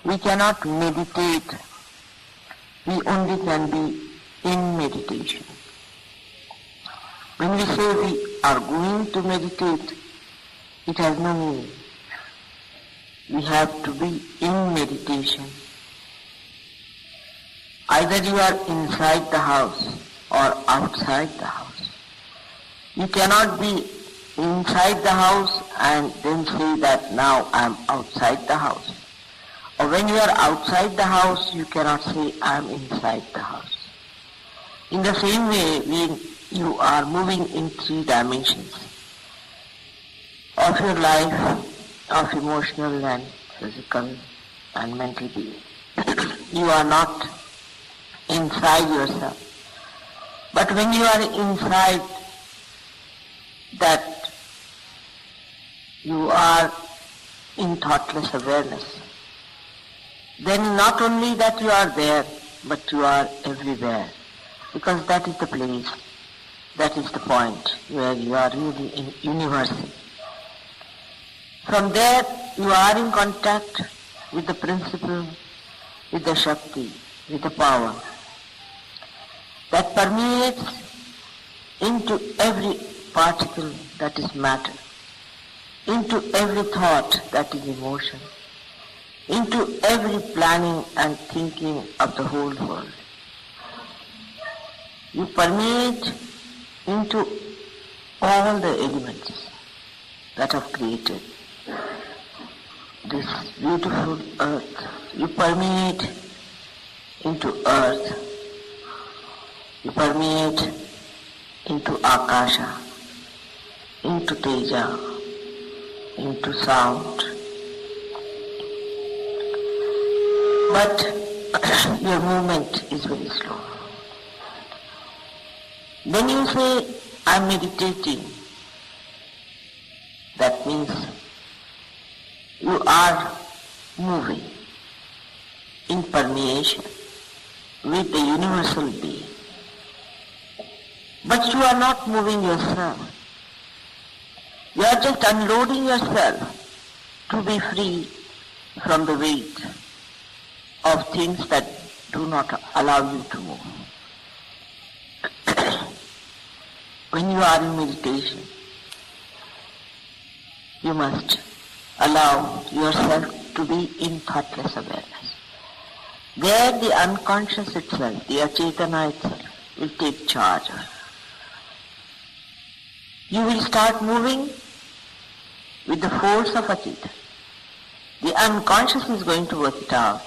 We cannot meditate. We only can be in meditation. When we say we are going to meditate, it has no meaning. We have to be in meditation. Either you are inside the house or outside the house. You cannot be inside the house and then say that now I am outside the house. Or when you are outside the house, you cannot say I am inside the house. In the same way, when you are moving in 3 dimensions of your life, of emotional and physical and mental being, you are not inside yourself. But when you are inside that, you are in thoughtless awareness. Then not only that you are there, but you are everywhere. Because that is the place, that is the point where you are really in universal. From there you are in contact with the principle, with the Shakti, with the power that permeates into every particle that is matter, into every thought that is emotion, into every planning and thinking of the whole world. You permeate into all the elements that have created this beautiful earth. You permeate into earth. You permeate into Akasha, into Teja, into sound. But your movement is very slow. When you say, I am meditating, that means you are moving in permeation with the universal being. But you are not moving yourself. You are just unloading yourself to be free from the weight of things that do not allow you to move. When you are in meditation, you must allow yourself to be in thoughtless awareness. There the unconscious itself, the Achetana itself, will take charge of you. You will start moving with the force of Acheta. The unconscious is going to work it out.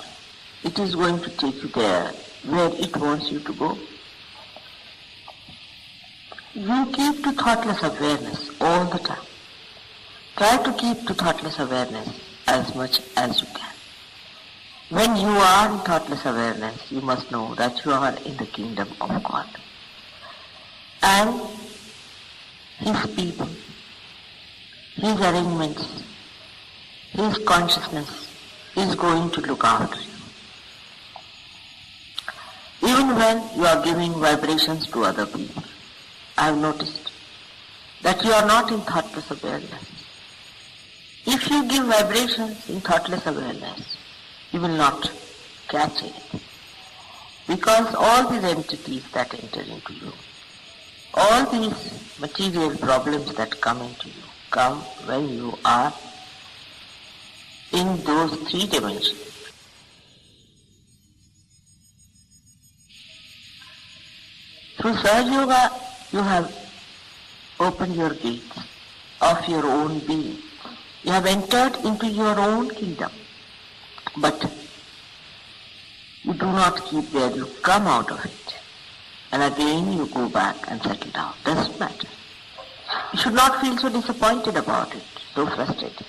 It is going to take you there where it wants you to go. You keep to thoughtless awareness all the time. Try to keep to thoughtless awareness as much as you can. When you are in thoughtless awareness, you must know that you are in the kingdom of God. And His people, His arrangements, His consciousness is going to look after you. Even when you are giving vibrations to other people, I have noticed that you are not in thoughtless awareness. If you give vibrations in thoughtless awareness, you will not catch it. Because all these entities that enter into you, all these material problems that come into you, come when you are in those 3 dimensions. Through Sahaja Yoga, you have opened your gates of your own being. You have entered into your own kingdom. But you do not keep there, you come out of it. And again you go back and settle down. Doesn't matter. You should not feel so disappointed about it, so frustrated.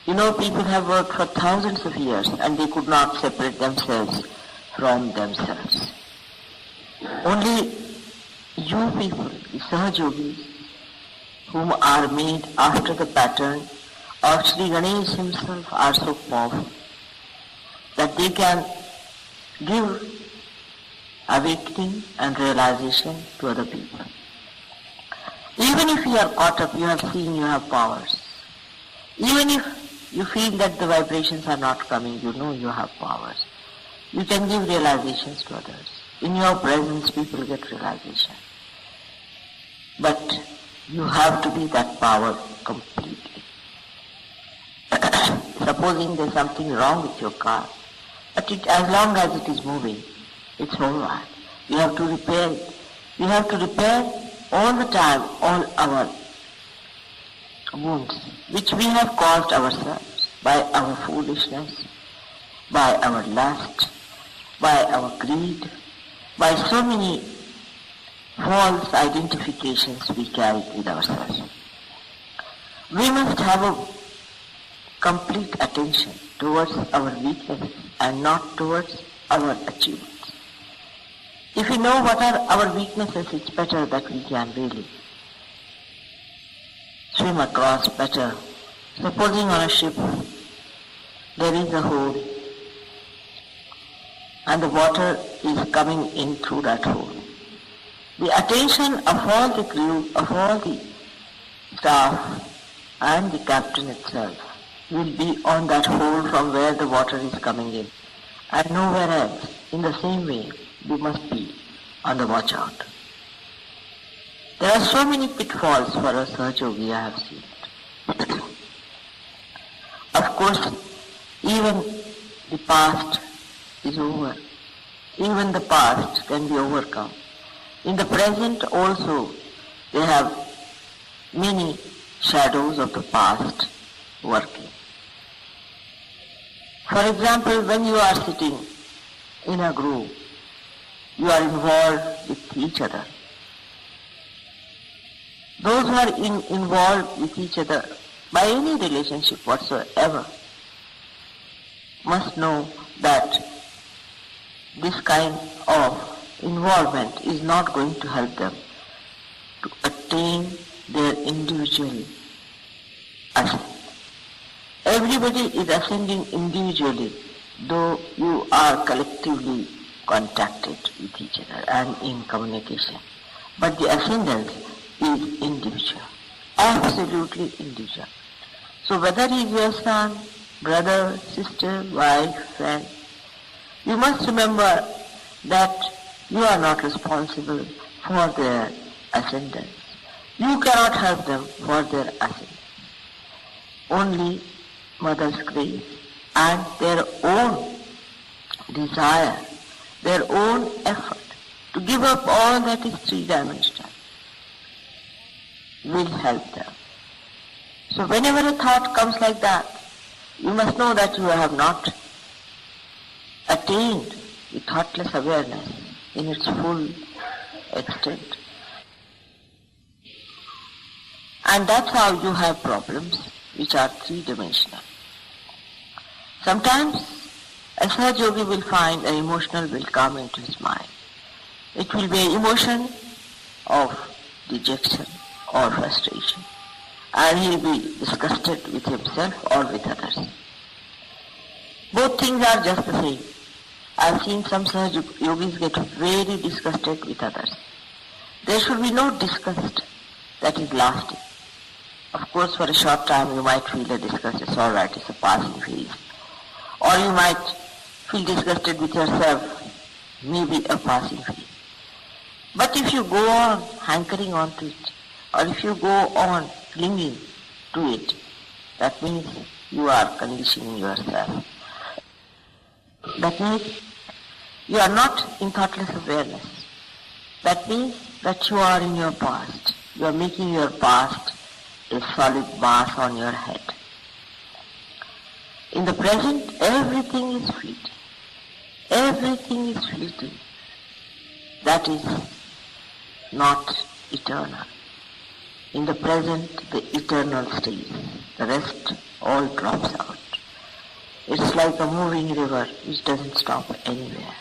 You know, people have worked for thousands of years and they could not separate themselves from themselves. Only you people, the Sahaja Yogis, whom are made after the pattern of Sri Ganesh himself, are so powerful that they can give awakening and realization to other people. Even if you are caught up, you have seen you have powers. Even if you feel that the vibrations are not coming, you know you have powers. You can give realizations to others. In your presence, people get realization. But you have to be that power completely. Supposing there's something wrong with your car, but as long as it is moving, it's all right. You have to repair it. You have to repair all the time all our wounds, which we have caused ourselves by our foolishness, by our lust, by our greed, by so many false identifications we carry with ourselves. We must have a complete attention towards our weaknesses and not towards our achievements. If we know what are our weaknesses, it's better that we can really swim across better. Supposing on a ship there is a hole and the water is coming in through that hole. The attention of all the crew, of all the staff and the captain itself will be on that hole from where the water is coming in and nowhere else. In the same way, we must be on the watch out. There are so many pitfalls for a Sahaja Yogi, I have seen it. Of course, even the past is over. Even the past can be overcome. In the present also, they have many shadows of the past working. For example, when you are sitting in a group, you are involved with each other. Those who are involved with each other by any relationship whatsoever must know that this kind of involvement is not going to help them to attain their individual ascent. Everybody is ascending individually, though you are collectively contacted with each other and in communication. But the ascendance is individual, absolutely individual. So whether he is your son, brother, sister, wife, friend, you must remember that you are not responsible for their ascendance. You cannot help them for their ascendance. Only Mother's grace and their own desire, their own effort to give up all that is three-dimensional will help them. So whenever a thought comes like that, you must know that you have not attained the thoughtless awareness in its full extent. And that's how you have problems which are three-dimensional. Sometimes a Sahaja Yogi will find an emotional will come into his mind. It will be an emotion of dejection or frustration, and he will be disgusted with himself or with others. Both things are just the same. I have seen some Sahaja Yogis get very disgusted with others. There should be no disgust that is lasting. Of course, for a short time you might feel a disgust, it's all right, it's a passing phase. Or you might feel disgusted with yourself, maybe a passing phase. But if you go on hankering on to it, or if you go on clinging to it, that means you are conditioning yourself. That means you are not in thoughtless awareness. That means that you are in your past. You are making your past a solid mass on your head. In the present, everything is fleeting. Everything is fleeting. That is not eternal. In the present, the eternal stays. The rest all drops out. It's like a moving river which doesn't stop anywhere.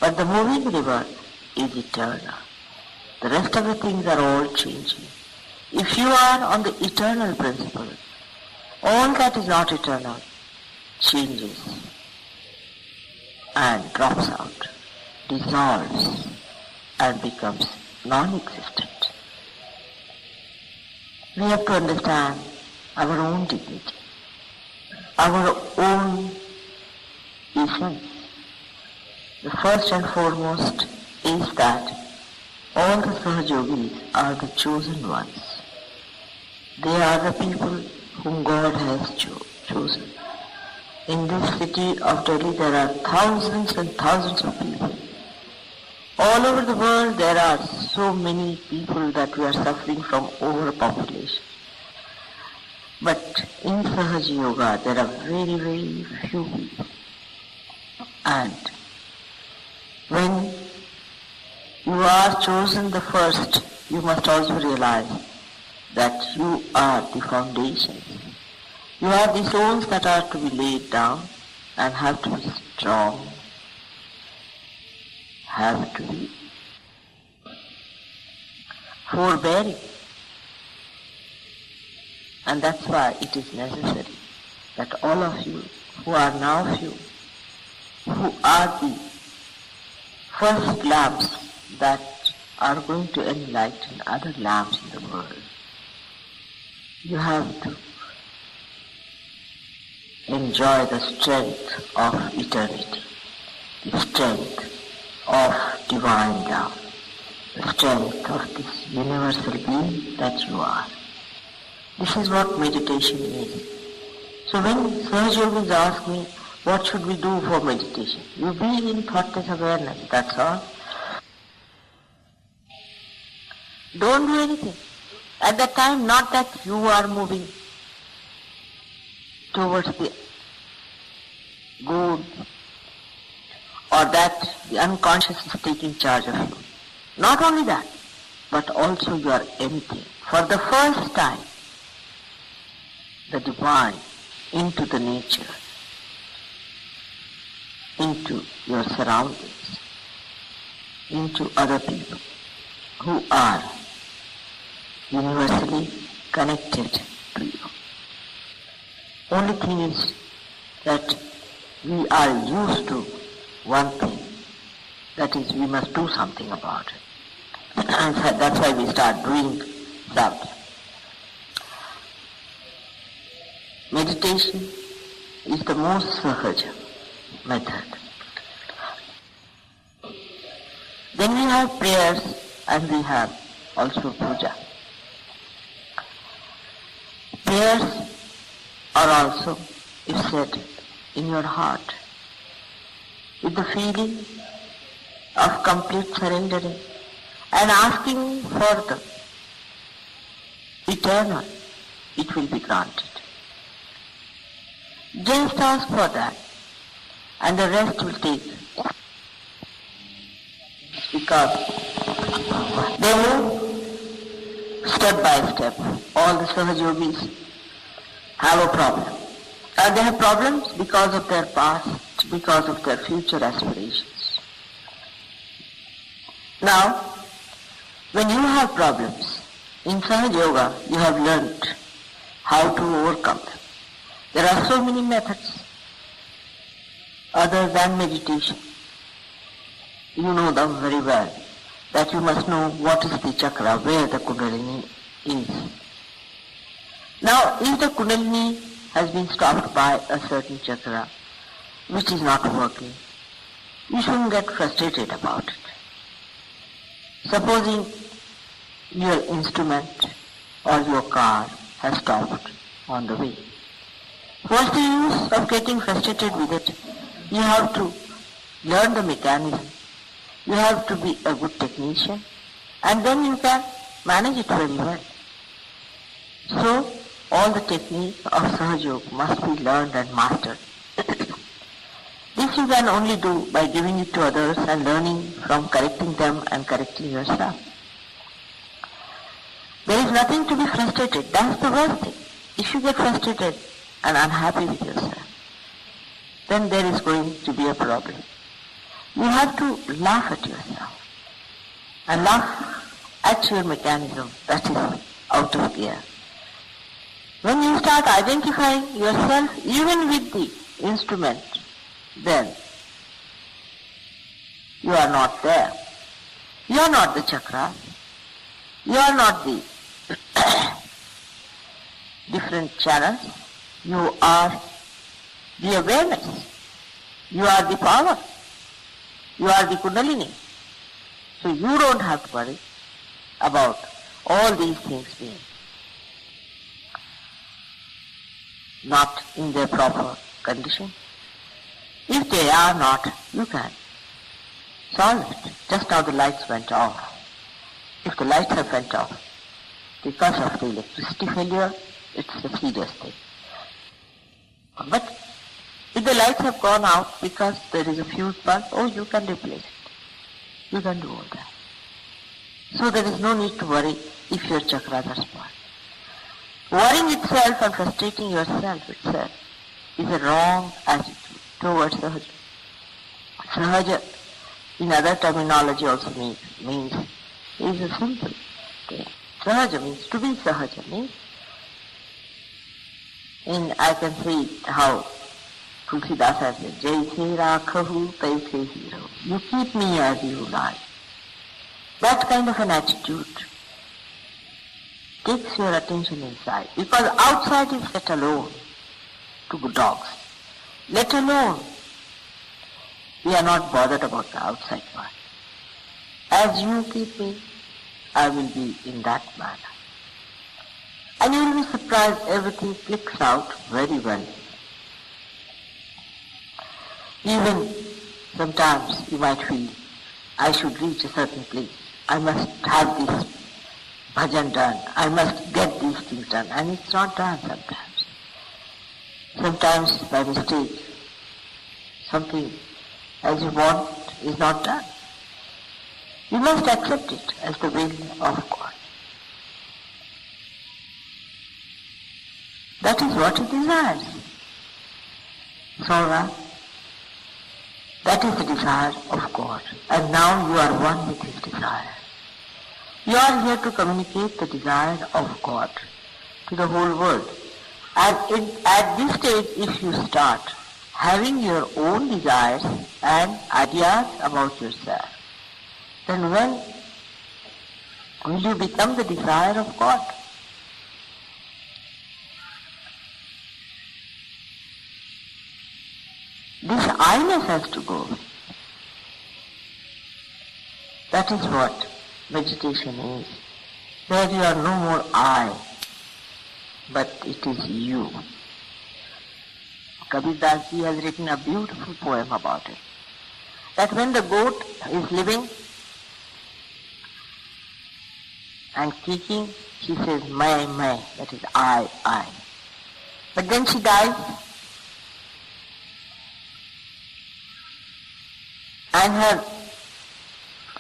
But the moving river is eternal. The rest of the things are all changing. If you are on the eternal principle, all that is not eternal changes and drops out, dissolves and becomes non-existent. We have to understand our own dignity. our own essence. The first and foremost is that all the Sahajogis are the chosen ones. They are the people whom God has chosen. In this city of Delhi there are thousands and thousands of people. All over the world there are so many people that we are suffering from overpopulation. But in Sahaja Yoga there are very, very few people. And when you are chosen the first, you must also realize that you are the foundation. You are the stones that are to be laid down and have to be strong, have to be forbearing. And that's why it is necessary that all of you who are now few, who are the first lamps that are going to enlighten other lamps in the world, you have to enjoy the strength of eternity, the strength of divine love, the strength of this universal being that you are. This is what meditation is. So when Sahaja Yogis ask me, what should we do for meditation? You be in thoughtless awareness, that's all. Don't do anything. At that time, not that you are moving towards the good or that the unconscious is taking charge of you. Not only that, but also you are emptying. For the first time, the divine into the nature, into your surroundings, into other people who are universally connected to you. Only thing is that we are used to one thing, that is we must do something about it. And that's why we start doing something. Meditation is the most sahaja method. Then we have prayers and we have also puja. Prayers are also, if said in your heart, with the feeling of complete surrendering and asking for the eternal, it will be granted. Just ask for that and the rest will take. Because they move step by step. All the Sahaja Yogis have a problem. They have problems because of their past, because of their future aspirations. Now, when you have problems, in Sahaja Yoga you have learnt how to overcome them. There are so many methods other than meditation. You know them very well, that you must know what is the chakra, where the Kundalini is. Now, if the Kundalini has been stopped by a certain chakra which is not working, you shouldn't get frustrated about it. Supposing your instrument or your car has stopped on the way. What's the use of getting frustrated with it? You have to learn the mechanism. You have to be a good technician and then you can manage it very well. So, all the techniques of Sahaja Yoga must be learned and mastered. This you can only do by giving it to others and learning from correcting them and correcting yourself. There is nothing to be frustrated. That's the worst thing. If you get frustrated and unhappy with yourself, then there is going to be a problem. You have to laugh at yourself and laugh at your mechanism that is out of gear. When you start identifying yourself even with the instrument, then you are not there. You are not the chakra. You are not the different channels. You are the awareness. You are the power. You are the Kundalini. So you don't have to worry about all these things being not in their proper condition. If they are not, you can solve it. Just now the lights went off. If the lights have went off because of the electricity failure, it's a serious thing. But if the lights have gone out because there is a fuse bulb, you can replace it. You can do all that. So there is no need to worry if your chakras are spoiled. Worrying itself and frustrating yourself itself is a wrong attitude towards Sahaja. Sahaja, in other terminology also means is a simple thing. Sahaja means to be Sahaja means, and I can see how Tulsidas has said, Jaise rakhahu taise hero. You keep me as you like. That kind of an attitude takes your attention inside, because outside is let alone to good dogs. Let alone, we are not bothered about the outside part. As you keep me, I will be in that manner. And you will be surprised, everything clicks out very well. Even sometimes you might feel, I should reach a certain place. I must have this bhajan done. I must get these things done. And it's not done sometimes. Sometimes by mistake, something as you want is not done. You must accept it as the will of God. That is what He desires. Sora, that is the desire of God. And now you are one with His desire. You are here to communicate the desire of God to the whole world. And at this stage, if you start having your own desires and ideas about yourself, then when will you become the desire of God? This I-ness has to go away. That is what meditation is. There you are no more I, but it is you. Kabir Das ji has written a beautiful poem about it. That when the goat is living and kicking, she says, "Mai, mai," that is I. But then she dies, and her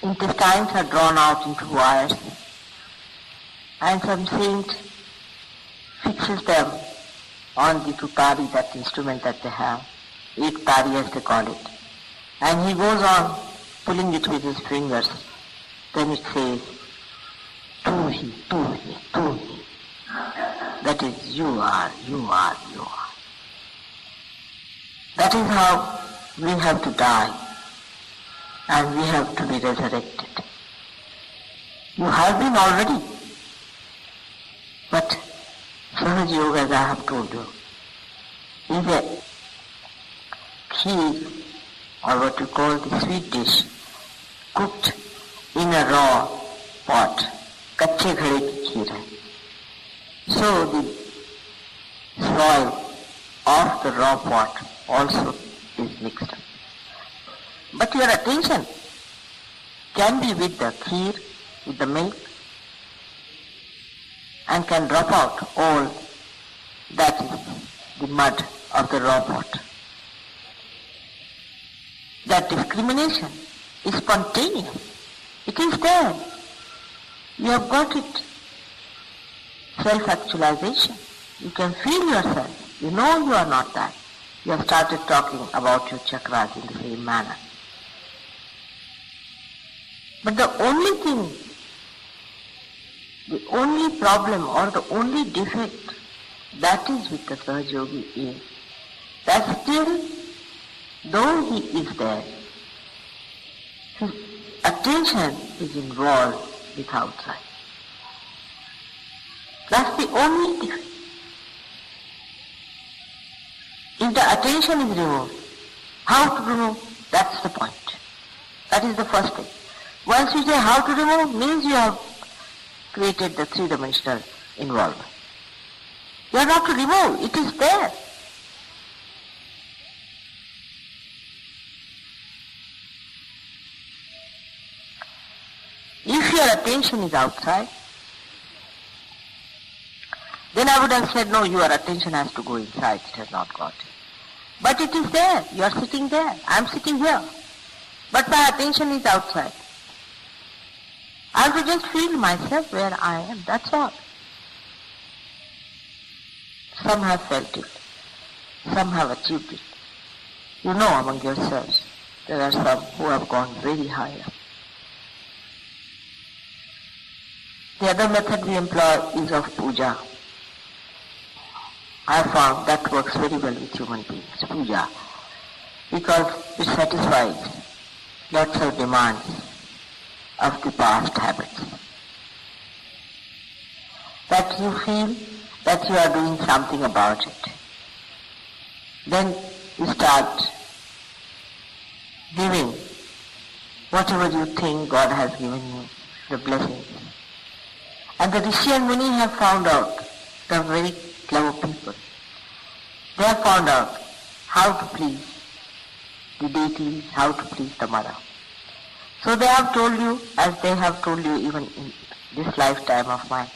intestines are drawn out into wires, and some saint fixes them on the tutari, that instrument that they have, tari as they call it, and he goes on pulling it with his fingers. Then it says, tu hi, tu hi, tu hi. That is, you are. That is how we have to die, and we have to be resurrected. You have been already, but Sahaja Yoga, as I have told you, is a kheer, or what you call the sweet dish, cooked in a raw pot. Kache ghade ki kheer hai. So the soil of the raw pot also is mixed up. But your attention can be with the kheer, with the milk, and can drop out all that is the mud of the raw pot. That discrimination is spontaneous. It is there. You have got it. Self-actualization. You can feel yourself. You know you are not that. You have started talking about your chakras in the same manner. But the only thing, the only problem or the only defect that is with the Sahaja Yogi is that still, though he is there, his attention is involved with outside. That's the only defect. If the attention is removed, how to remove? That's the point. That is the first thing. Once you say how to remove, means you have created the three-dimensional involvement. You are not to remove, it is there. If your attention is outside, then I would have said, no, your attention has to go inside, it has not got. But it is there, you are sitting there, I am sitting here. But my attention is outside. I have to just feel myself where I am, that's all. Some have felt it, some have achieved it. You know among yourselves, there are some who have gone very higher. The other method we employ is of puja. I have found that works very well with human beings, puja, because it satisfies lots of demands of the past habits. That you feel that you are doing something about it. Then you start giving whatever you think God has given you, the blessings. And the Rishi and Muni have found out, the very clever people, they have found out how to please the deities, how to please the mother. So they have told you, as they have told you even in this lifetime of mine,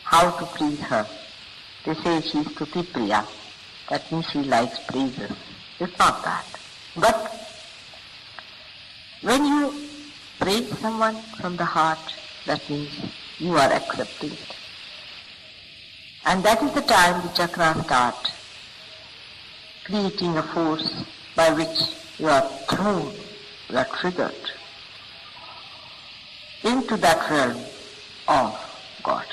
how to please her. They say she is Stuti Priya, that means she likes praises. It's not that. But when you praise someone from the heart, that means you are accepting it. And that is the time the chakras start creating a force by which you are thrown, you are triggered into that realm of God.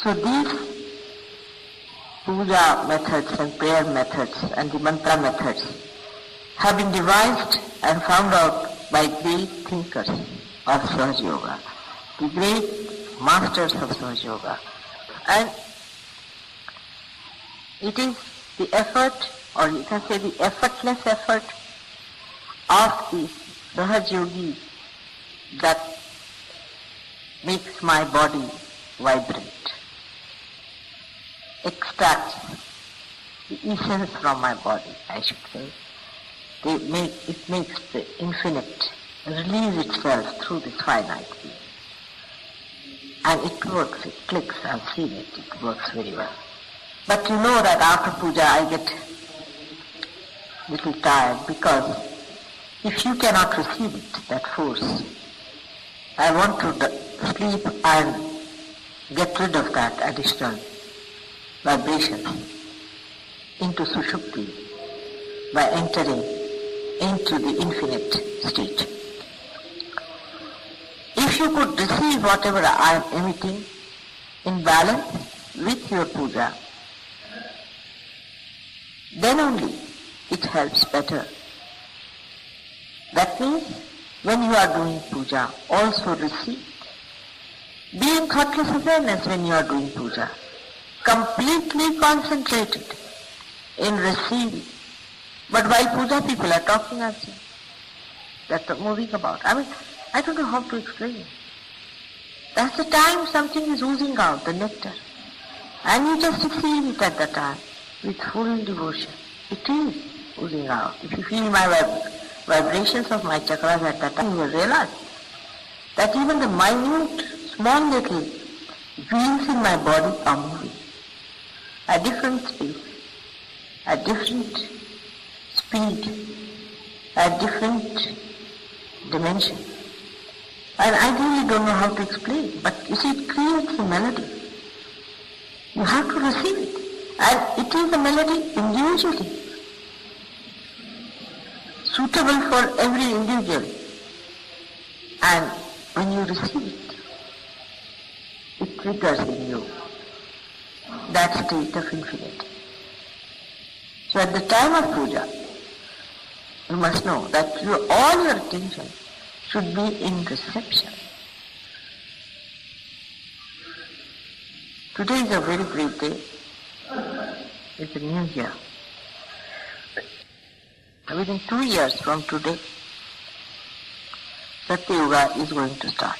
So these puja methods and prayer methods and the mantra methods have been devised and found out by great thinkers of Sahaja Yoga, the great masters of Sahaja Yoga. And it is the effort, or you can say the effortless effort of the Sahaja Yogi that makes my body vibrate, extracts the essence from my body, I should say. It makes the infinite release itself through this finite being. And it works, it clicks, I've seen it, it works very well. But you know that after puja I get little tired, because if you cannot receive it, that force, I want to sleep and get rid of that additional vibration into sushupti by entering into the infinite state. If you could receive whatever I am emitting in balance with your puja, then only it helps better. That means when you are doing puja, also receive. Be in thoughtless awareness when you are doing puja. Completely concentrated in receiving. But while puja people are talking also. That's moving about. I don't know how to explain. That's the time something is oozing out, the nectar. And you just receive it at that time with full devotion. It is oozing out. If you feel my vibrations of my chakras at that time, you will realize that even the minute, small little wheels in my body are moving at different speed, at different speed, at different dimension. And I really don't know how to explain, but you see, it creates a melody. You have to receive it. And it is a melody individually, suitable for every individual. And when you receive it, it triggers in you that state of infinity. So at the time of puja, you must know that all your attention should be in reception. Today is a very great day. It's a new year. Within 2 years from today, Satya Yuga is going to start.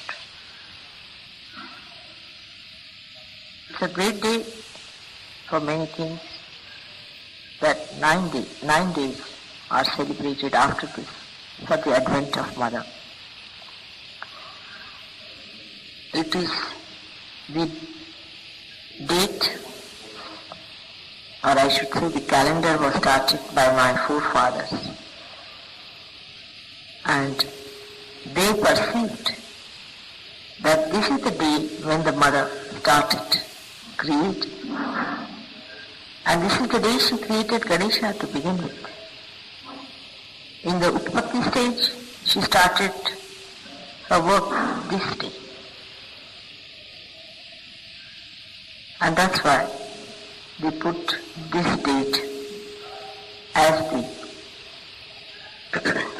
It's a great day for many things that 9 days are celebrated after this for the advent of Mother. It is the date, or I should say the calendar was started by my forefathers, and they perceived that this is the day when the Mother started creating, and this is the day she created Ganesha to begin with. In the Utpatti stage, she started her work this day. And that's why they put this date as the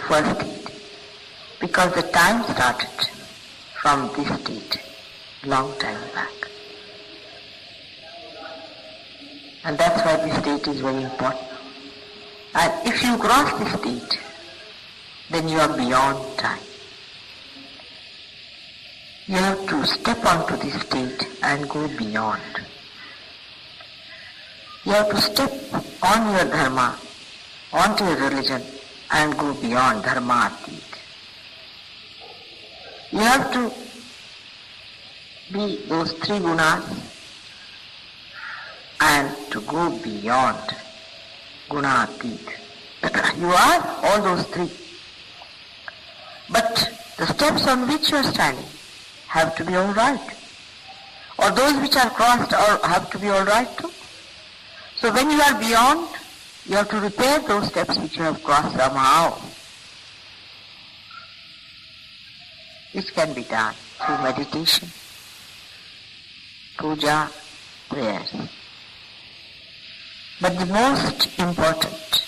first date, because the time started from this date, long time back. And that's why this date is very important. And if you cross this date, then you are beyond time. You have to step onto this state and go beyond. You have to step on your dharma, onto your religion, and go beyond dharma atit. You have to be those 3 gunas and to go beyond guna atit. You are all those 3. But the steps on which you are standing have to be all right. Or those which are crossed have to be all right too. So when you are beyond, you have to repair those steps which you have crossed somehow. Which can be done through meditation, puja, prayers. But the most important,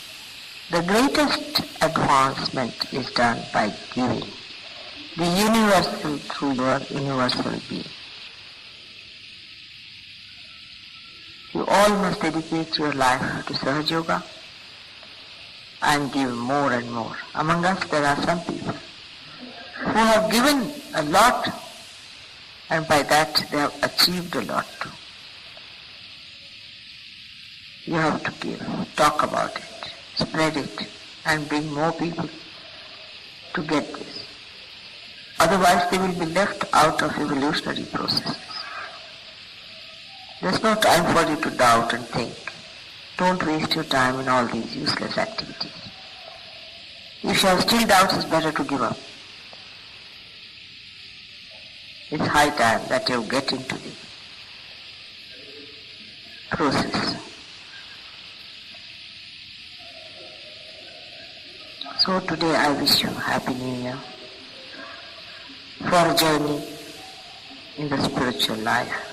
the greatest advancement is done by giving the universal through your universal being. You all must dedicate your life to Sahaja Yoga and give more and more. Among us there are some people who have given a lot, and by that they have achieved a lot too. You have to give, talk about it, spread it, and bring more people to get this. Otherwise they will be left out of evolutionary processes. There's no time for you to doubt and think. Don't waste your time in all these useless activities. If you have still doubts, it's better to give up. It's high time that you get into the process. So today I wish you Happy New Year for a journey in the spiritual life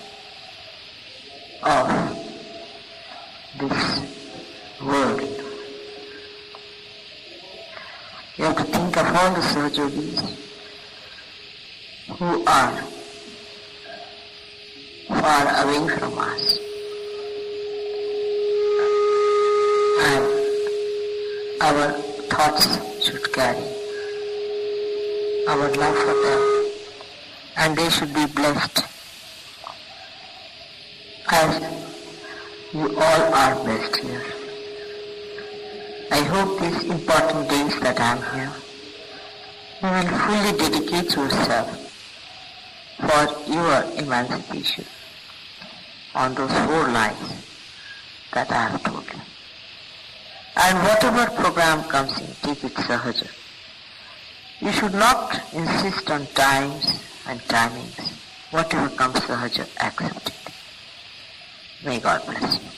of this world. You have to think of all the Sahajogis who are far away from us, and our thoughts should carry our love for them, and they should be blessed as you all are blessed here. I hope these important days that I am here, you will fully dedicate yourself for your emancipation on those 4 lines that I have told you. And whatever program comes in, take it sahaja. You should not insist on times and timings. Whatever comes sahaja, accept it. May God bless you.